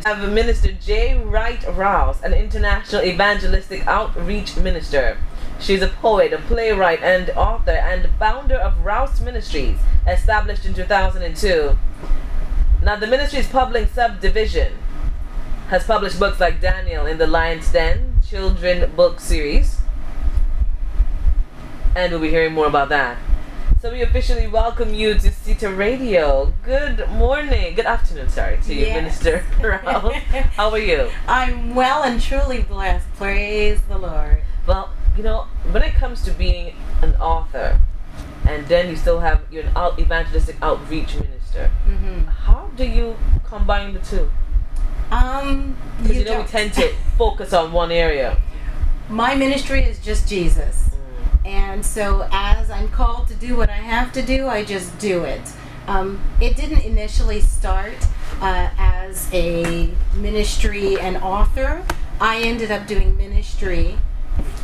have Minister Wright Rouse, an international evangelistic outreach minister. She's a poet, a playwright, and author, and founder of Rouse Ministries, established in 2002. Now, the Ministries Public Subdivision has published books like Daniel in the Lion's Den, children book series, and we'll be hearing more about that. So we officially welcome you to CITA Radio. Good morning, good afternoon, sorry, to you, Minister Rouse. How are you? I'm well and truly blessed. Praise the Lord. Well, you know, when it comes to being an author, and then you still have, you're an evangelistic outreach minister, how do you combine the two? Because you know we tend to focus on one area. My ministry is just Jesus. And so as I'm called to do what I have to do, I just do it. It didn't initially start as a ministry and author. I ended up doing ministry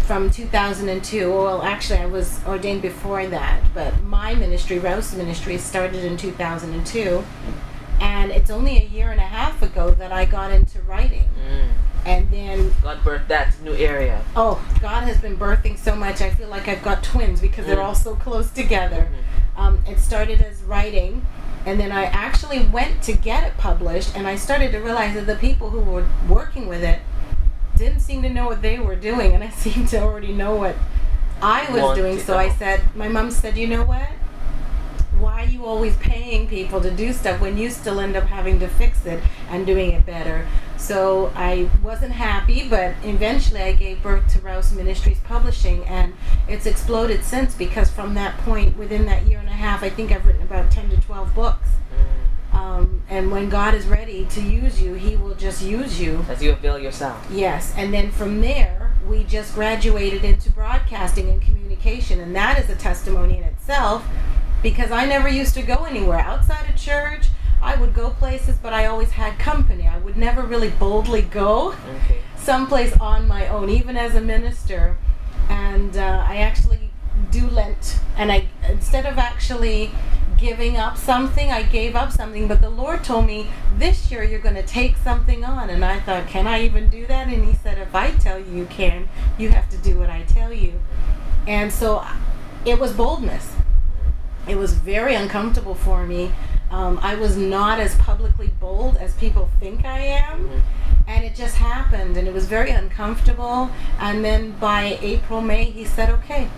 from 2002. Well, actually, I was ordained before that. But my ministry, Rouse Ministry, started in 2002. And it's only a year and a half ago that I got into writing. And then God birthed that new area. Oh, God has been birthing so much. I feel like I've got twins because they're all so close together. It started as writing, and then I actually went to get it published, and I started to realize that the people who were working with it didn't seem to know what they were doing, and I seemed to already know what I was doing. So I said, my mom said, you know what? Why are you always paying people to do stuff when you still end up having to fix it and doing it better? So I wasn't happy, but eventually I gave birth to Rouse Ministries Publishing, and it's exploded since, because from that point, within that year and a half, I think I've written about 10 to 12 books. And when God is ready to use you, He will just use you. As you avail yourself. Yes, and then from there, we just graduated into broadcasting and communication, and that is a testimony in itself. Because I never used to go anywhere outside of church. I would go places, but I always had company. I would never really boldly go someplace on my own, even as a minister. And I actually do Lent. And I, instead of actually giving up something, I gave up something. But the Lord told me, this year you're going to take something on. And I thought, can I even do that? And He said, if I tell you you can, you have to do what I tell you. And so it was boldness. It was very uncomfortable for me. I was not as publicly bold as people think I am. And it just happened, and it was very uncomfortable. And then by April, May, He said, okay,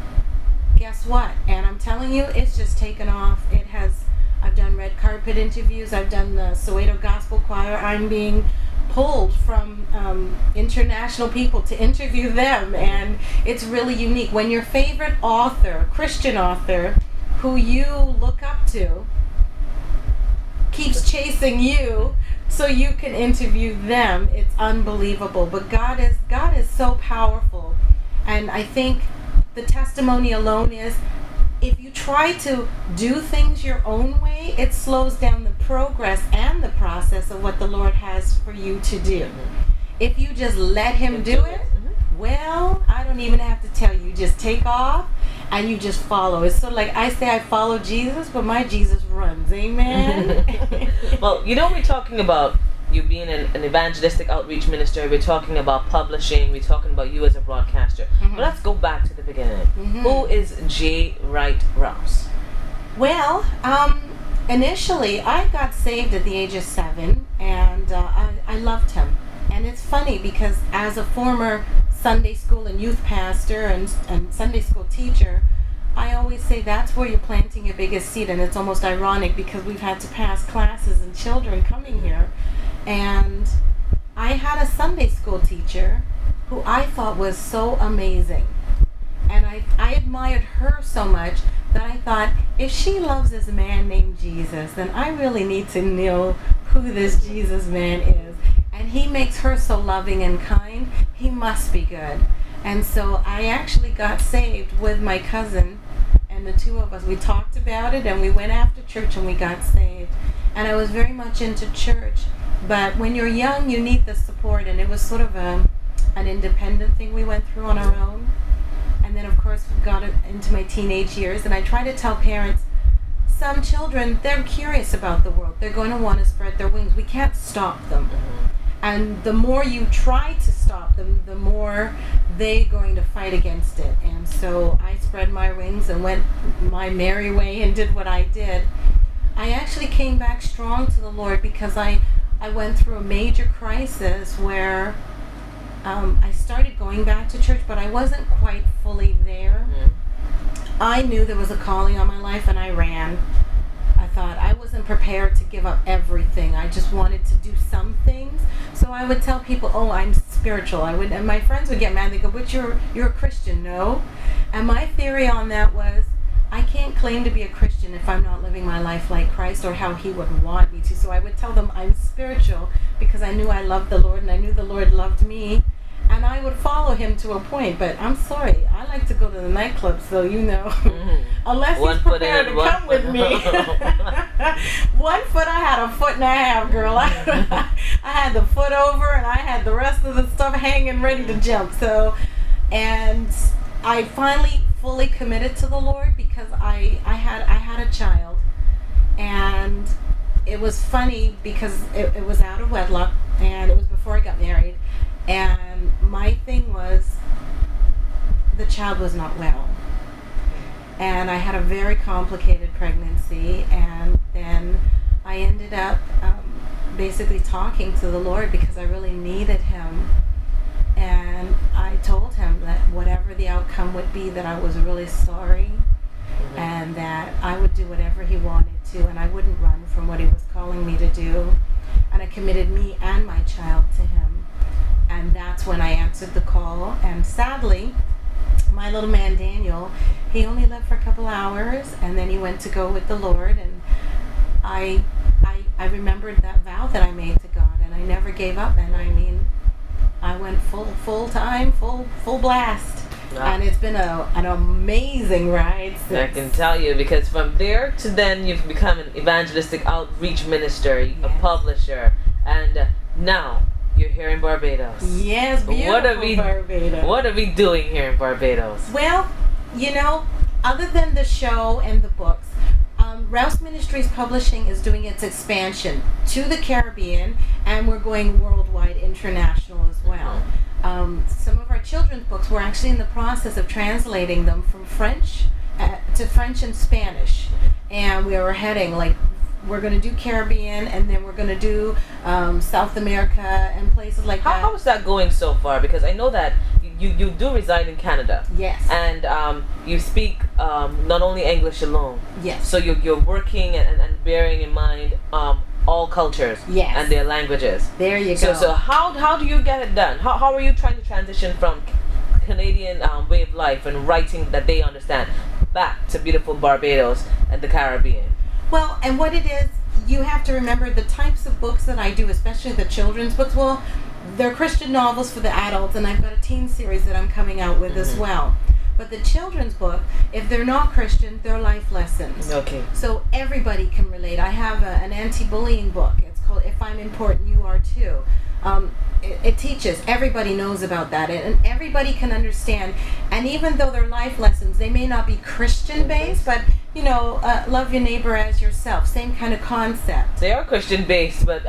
guess what? And I'm telling you, it's just taken off. I've done red carpet interviews. I've done the Soweto Gospel Choir. I'm being pulled from international people to interview them. And it's really unique. When your favorite author, Christian author, who you look up to, keeps chasing you so you can interview them, it's unbelievable. But God is so powerful. And I think the testimony alone is, if you try to do things your own way, it slows down the progress and the process of what the Lord has for you to do. If you just let Him do it, well, I don't even have to tell you. You just take off and you just follow. It's sort of like I say I follow Jesus, but my Jesus runs. Amen? Well, you know, we're talking about you being an evangelistic outreach minister. We're talking about publishing. We're talking about you as a broadcaster. But let's go back to the beginning. Who is Wright Rouse? Well, initially I got saved at the age of 7, and I loved Him. And it's funny because as a former Sunday school and youth pastor and Sunday school teacher, I always say that's where you're planting your biggest seed. And it's almost ironic because we've had to pass classes and children coming here. And I had a Sunday school teacher who I thought was so amazing. And I admired her so much that I thought, if she loves this man named Jesus, then I really need to know who this Jesus man is. And he makes her so loving and kind, he must be good. And so I actually got saved with my cousin, and the two of us, we talked about it, and we went after church and we got saved. And I was very much into church, but when you're young, you need the support, and it was sort of an independent thing we went through on our own. And then of course we got into my teenage years, and I try to tell parents, some children, they're curious about the world. They're going to want to spread their wings. We can't stop them. And the more you try to stop them, the more they're going to fight against it. And so I spread my wings and went my merry way and did what I did. I actually came back strong to the Lord because I went through a major crisis where I started going back to church, but I wasn't quite fully there. Mm-hmm. I knew there was a calling on my life, and I ran. I thought I wasn't prepared to give up everything. I just wanted to do some things. So I would tell people, "Oh, I'm spiritual." And my friends would get mad. They go, "But you're a Christian, no?" And my theory on that was, I can't claim to be a Christian if I'm not living my life like Christ or how He would want me to. So I would tell them I'm spiritual because I knew I loved the Lord and I knew the Lord loved me. And I would follow Him to a point. But I'm sorry, I like to go to the nightclub, so Mm-hmm. Unless one He's prepared to come with me. 1 foot, I had a foot and a half, girl. I had the foot over and I had the rest of the stuff hanging ready to jump. So, and I finally fully committed to the Lord because I had a child, and it was funny because it was out of wedlock and it was before I got married, and my thing was the child was not well, and I had a very complicated pregnancy, and then I ended up basically talking to the Lord because I really needed Him. And I told Him that whatever the outcome would be, that I was really sorry, mm-hmm. and that I would do whatever He wanted to, and I wouldn't run from what He was calling me to do. And I committed me and my child to Him. And that's when I answered the call. And sadly, my little man Daniel, he only lived for a couple hours, and then he went to go with the Lord. And I remembered that vow that I made to God, and I never gave up. And I mean, I went full time, full blast, and it's been an amazing ride since. I can tell you, because from there to then you've become an evangelistic outreach minister, yes. A publisher, and now you're here in Barbados. Yes, beautiful Barbados. What are we doing here in Barbados? Well, other than the show and the books, Rouse Ministries Publishing is doing its expansion to the Caribbean, and we're going worldwide, international as well. Some of our children's books, we're actually in the process of translating them from French to French and Spanish, and we are heading, we're going to do Caribbean, and then we're going to do South America and places like that. How is that going so far? Because I know that you do reside in Canada. Yes. And you speak not only English alone. Yes. So you're working and bearing in mind all cultures. Yes. And their languages. There you go. So how do you get it done? How are you trying to transition from Canadian way of life and writing that they understand back to beautiful Barbados and the Caribbean? Well, and what it is, you have to remember the types of books that I do, especially the children's books. Well, they're Christian novels for the adults, and I've got a teen series that I'm coming out with as well. But the children's book, if they're not Christian, they're life lessons. Okay. So everybody can relate. I have an anti-bullying book. It's called If I'm Important, You Are Too. It teaches, everybody knows about that, and everybody can understand. And even though they're life lessons, they may not be Christian based, but love your neighbor as yourself, same kind of concept. They are Christian based, but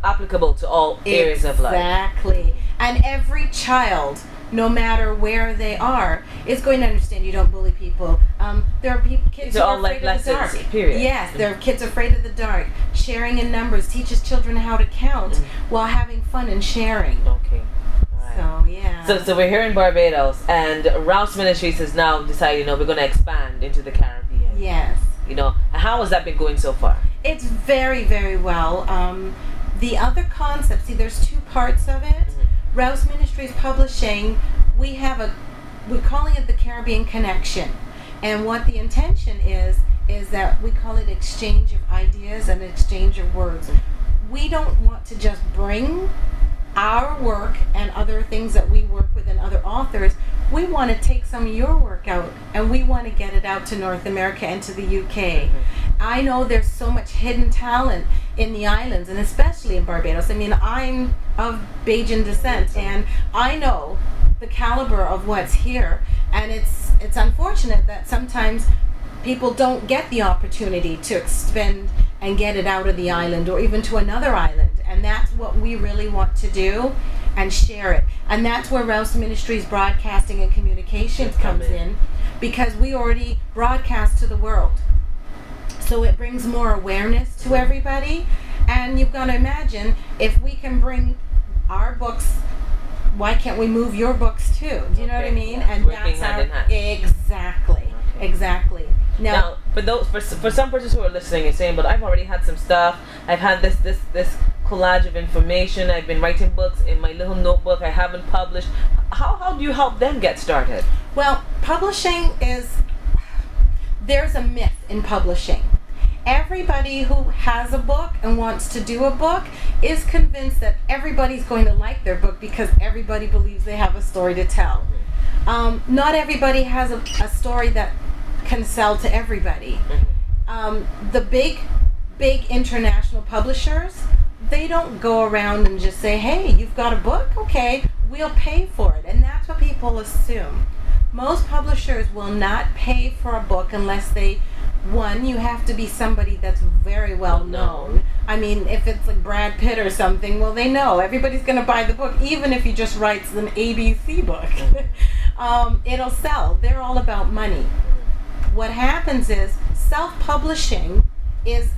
applicable to all areas of life. Exactly. And every child, no matter where they are, is going to understand you don't bully people. There are kids who are afraid of the dark. Period. Yes, there are kids afraid of the dark. Sharing in numbers teaches children how to count while having fun and sharing. Okay. So, yeah. So we're here in Barbados, and Rouse Ministries has now decided, we're going to expand into the Caribbean. Yes. How has that been going so far? It's very, very well. The other concept, there's two parts of it. Rouse Ministries Publishing, we're calling it the Caribbean Connection. And what the intention is that we call it exchange of ideas and exchange of words. We don't want to just bring our work and other things that we work with and other authors. We want to take some of your work out, and we want to get it out to North America and to the UK. I know there's so much hidden talent in the islands, and especially in Barbados. I mean, I'm of Bajan descent, and I know the caliber of what's here, and it's unfortunate that sometimes people don't get the opportunity to expend and get it out of the island or even to another island. And that's what we really want to do, and share it. And that's where Rouse Ministries Broadcasting and Communications comes in, because we already broadcast to the world. So it brings more awareness to everybody. And you've got to imagine, if we can bring our books, why can't we move your books too? Do you know what I mean? And working hand in hand. Exactly. Now, for some persons who are listening and saying, but I've already had some stuff. I've had this collage of information. I've been writing books in my little notebook. I haven't published. How do you help them get started? Well, publishing there's a myth in publishing. Everybody who has a book and wants to do a book is convinced that everybody's going to like their book because everybody believes they have a story to tell. Not everybody has a story that can sell to everybody. The big international publishers, they don't go around and just say, hey, you've got a book? Okay, we'll pay for it. And that's what people assume. Most publishers will not pay for a book unless you have to be somebody that's very well known. I mean, if it's like Brad Pitt or something, well, they know. Everybody's going to buy the book, even if he just writes an ABC book. It'll sell. They're all about money. What happens is, self-publishing is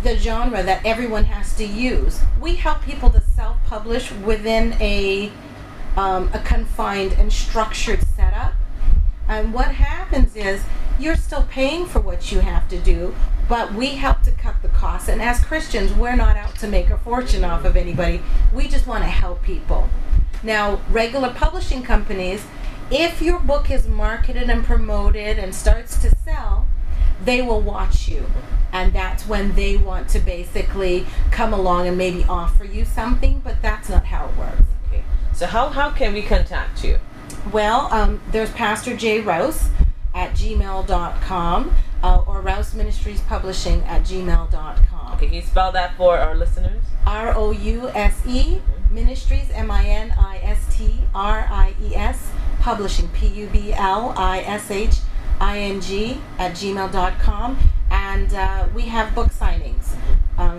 the genre that everyone has to use. We help people to self-publish within a confined and structured setup. And what happens is, you're still paying for what you have to do, but we help to cut the costs. And as Christians, we're not out to make a fortune off of anybody. We just want to help people. Now, regular publishing companies, if your book is marketed and promoted and starts to sell, they will watch you. And that's when they want to basically come along and maybe offer you something, but that's not how it works. Okay. So how can we contact you? Well, there's Pastor J. Rouse at gmail.com or Rouse Ministries Publishing at gmail.com. Okay, can you spell that for our listeners? Rouse Ministries, Ministries, Publishing, Publishing at gmail.com. And we have book signings.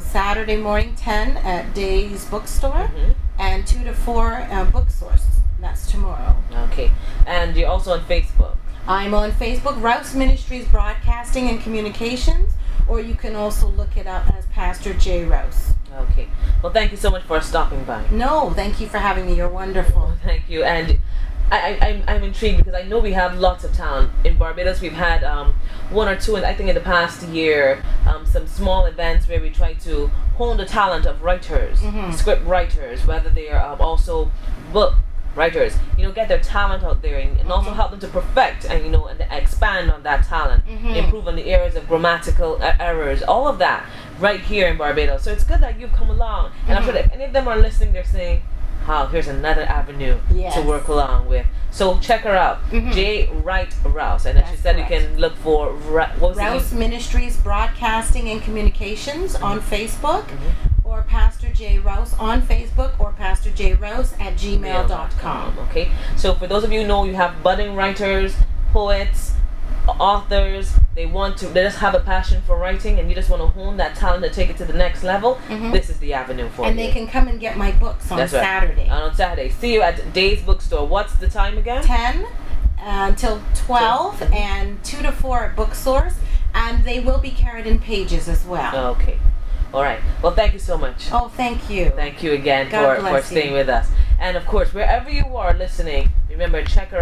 Saturday morning 10 at Day's Bookstore, and 2 to 4 Book Source. That's tomorrow. Okay. And you're also on Facebook? I'm on Facebook, Rouse Ministries Broadcasting and Communications, or you can also look it up as Pastor J. Rouse. Okay. Well, thank you so much for stopping by. No, thank you for having me. You're wonderful. Thank you. And I'm intrigued because I know we have lots of talent. In Barbados, we've had one or two, and I think in the past year, some small events where we try to hone the talent of writers, script writers, whether they are also book writers, get their talent out there and also help them to perfect and and expand on that talent, improve on the areas of grammatical errors, all of that right here in Barbados. So it's good that you've come along, and I'm sure that if any of them are listening, they're saying, "Wow, here's another avenue to work along with." So check her out, J. Wright Rouse, and as she said, correct. You can look for Rouse Ministries Broadcasting and Communications on Facebook. Or Pastor J. Rouse on Facebook, or Pastor J. Rouse at gmail.com. Okay, so for those of you who know you have budding writers, poets, authors, they just have a passion for writing, and you just want to hone that talent to take it to the next level, this is the avenue for you. And they can come and get my books on Saturday. And on Saturday. See you at Day's Bookstore. What's the time again? 10 until 12, and 2 to 4 at Book Source, and they will be carried in pages as well. Okay. All right. Well, thank you so much. Oh, thank you. Thank you again for staying with us. And of course, wherever you are listening, remember, check her